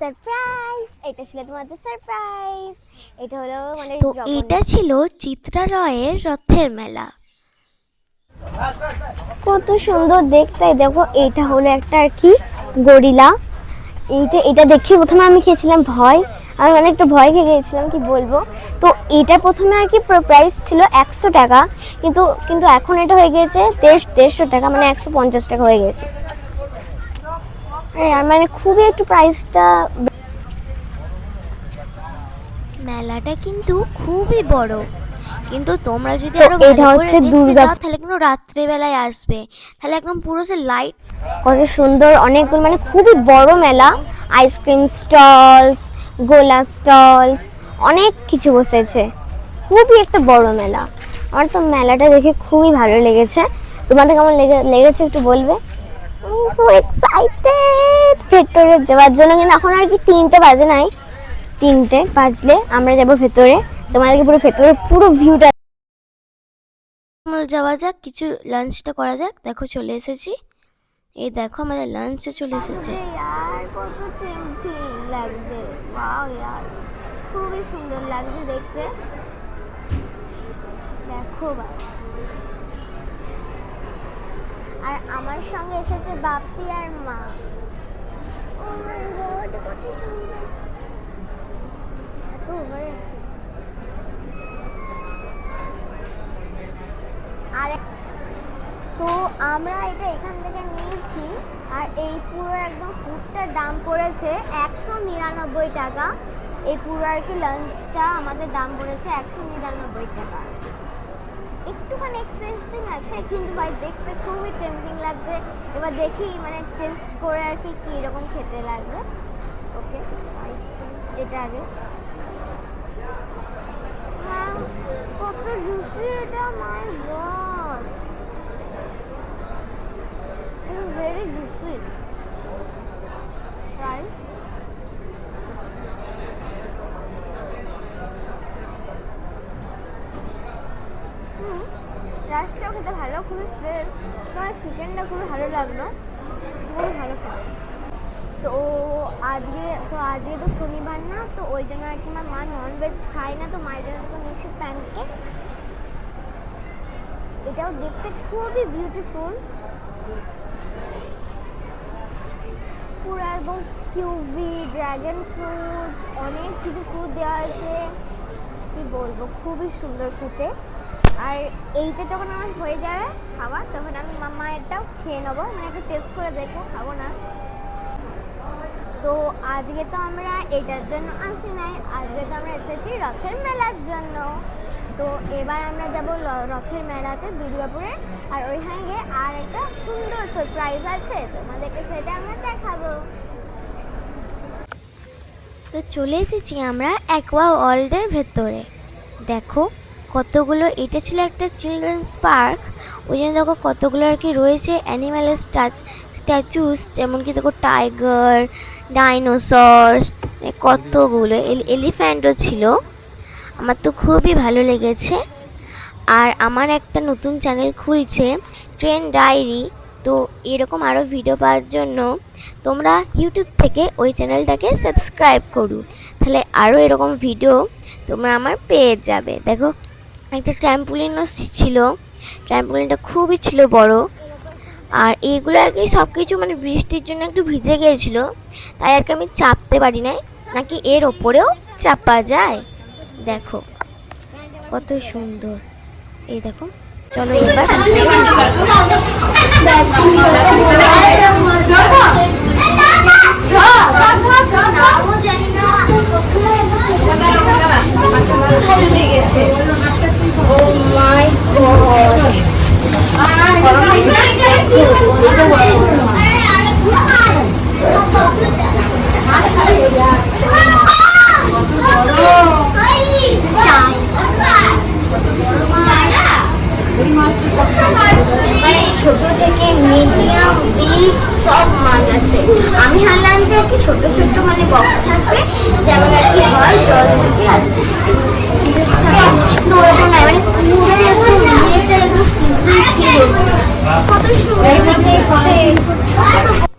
Surprise! এটা ছিল তোমাদের সারপ্রাইজ। এটা হলো মানে তো এটা ছিল চিত্রা রয়ের রথের মেলা। কত সুন্দর দেখতে। দেখো এটা হলো একটা আর কি গরিলা। এটা দেখে প্রথমে আমি খেয়েছিলাম ভয়। আমি অনেকটা ভয় খেয়ে গিয়েছিলাম, কি বলবো। তো এটা প্রথমে আর কি প্রাইস ছিল 100 টাকা, কিন্তু কিন্তু এখন এটা হয়ে গিয়েছে 150 টাকা, মানে 150 টাকা হয়ে গেছে। মানে খুবই একটু প্রাইসটা। মেলাটা কিন্তু খুবই বড়, কিন্তু তোমরা যদি তো আরো এটা ভালো করে হচ্ছে দেখতে যাও তাহলে কিন্তু রাত্রেবেলায় আসবে, তাহলে একদম পুরো সে লাইট। কত সুন্দর, অনেকগুলো মানে খুবই বড় মেলা। আইসক্রিম স্টলস, গোলা স্টলস, অনেক কিছু বসেছে। খুবই একটা বড় মেলা। আমার তো মেলাটা দেখে খুবই ভালো লেগেছে। তোমাদের কেমন লেগেছে একটু বলবে। সো এক্সাইটেড ভেতরে যাওয়ার জন্য, কিন্তু এখন আর কি 3টে বাজে নাই। 3টে বাজলে আমরা যাব ভেতরে, তোমাদেরকে পুরো ভেতরে পুরো ভিউটা। যাওয়া যাক, কিছু লাঞ্চটা করা যাক। দেখো চলে এসেছি, এই দেখো আমাদের লাঞ্চে চলে এসেছে। यार কত টেম্পটিং লাগছে। ওয়াও यार, খুবই সুন্দর লাগছে দেখতে। দেখো আর আমার সঙ্গে এসেছে বাপি আর মা। ও মাই গড, কত সুন্দর। এত ওভার আর তো আমরা এটা এখান থেকে নিয়েছি। আর এই পুরো একদম ফুডটার দাম পড়েছে 199 টাকা। এই পুরো আর কি লাঞ্চটা আমাদের দাম পড়েছে 199 টাকা। একটুখানি এক্সপেন্সিভ আছে, কিন্তু ভাই দেখতে খুবই টেম্পটিং লাগছে। এবার দেখি মানে টেস্ট করে আর কি কীরকম খেতে লাগবে। ওকে, এটা আগে। হ্যাঁ, কত জুসি এটা, মাই গড, very juicy. Right? রাইসটাও খেতে ভালো, খুবই ফ্রেশ। তোমার চিকেনটা খুবই ভালো লাগলো, খুবই ভালো খেতে। তো আজকে তো শনিবার না, তো ওই জন্য আর কি আমার মা ননভেজ খায় না, তো মায়ের জন্য তো নিশ্চিত প্যানকেক। এটাও দেখতে খুবই বিউটিফুল, পুরো একদম কিউবি, ড্রাগন ফ্রুট, অনেক কিছু ফ্রুট দেওয়া আছে। কি বলবো, খুবই সুন্দর খেতে। আর এইটা যখন আমার হয়ে যাবে খাওয়া, তখন আমি মাম্মা এটাও খেয়ে নেবো, মানে একটু টেস্ট করে দেখবো, খাবো না। তো আজকে তো আমরা এটার জন্য আসি নাই, আজকে তো আমরা এসেছি রথের মেলার জন্য। তো এবার আমরা যাব রথের মেলাতে দুর্গাপুরে। আর ওইখানে গিয়ে আর একটা সুন্দর সারপ্রাইজ আছে, তোমাদেরকে সেটা আমরা দেখাবো। তো চলে এসেছি আমরা অ্যাকোয়া ওয়ার্ল্ডের ভেতরে। দেখো কতগুলো, এটা ছিল একটা চিলড্রেন্স পার্ক, ওই জন্য দেখো কতগুলো আর কি রয়েছে অ্যানিম্যালের স্ট্যাচুস, যেমন কি দেখো টাইগার, ডাইনোসরস, কতগুলো এলিফ্যান্টও ছিল। আমার তো খুবই ভালো লেগেছে। আর আমার একটা নতুন চ্যানেল খুলছে, ট্রেন ডায়েরি। তো এরকম আরও ভিডিও পাওয়ার জন্য তোমরা ইউটিউব থেকে ওই চ্যানেলটাকে সাবস্ক্রাইব করো, তাহলে আরও এরকম ভিডিও তোমরা আমার পেয়ে যাবে। দেখো একটা ট্র্যাম্পোলিনও ছিল, ট্র্যাম্পোলিনটা খুবই ছিল বড়। আর এইগুলো আর কি সব কিছু মানে বৃষ্টির জন্য একটু ভিজে গিয়েছিলো, তাই আর কি আমি চাপতে পারি নাই। নাকি এর ওপরেও চাপা যায়, দেখো কত সুন্দর। এই দেখো, চলো এবার ছোট থেকে মিডিয়াম, বিগ সব মাছ আছে। আমি ভাবলাম যে আর কি ছোট ছোট মানে বক্স থাকবে, যেমন আর কি হয় জল থাকে আর ফিজেস থাকে, তো ওরকম নাই, মানে পুরো একদম ইয়েটা একদম ফিজেস দিয়ে কত সুন্দর দেখতে।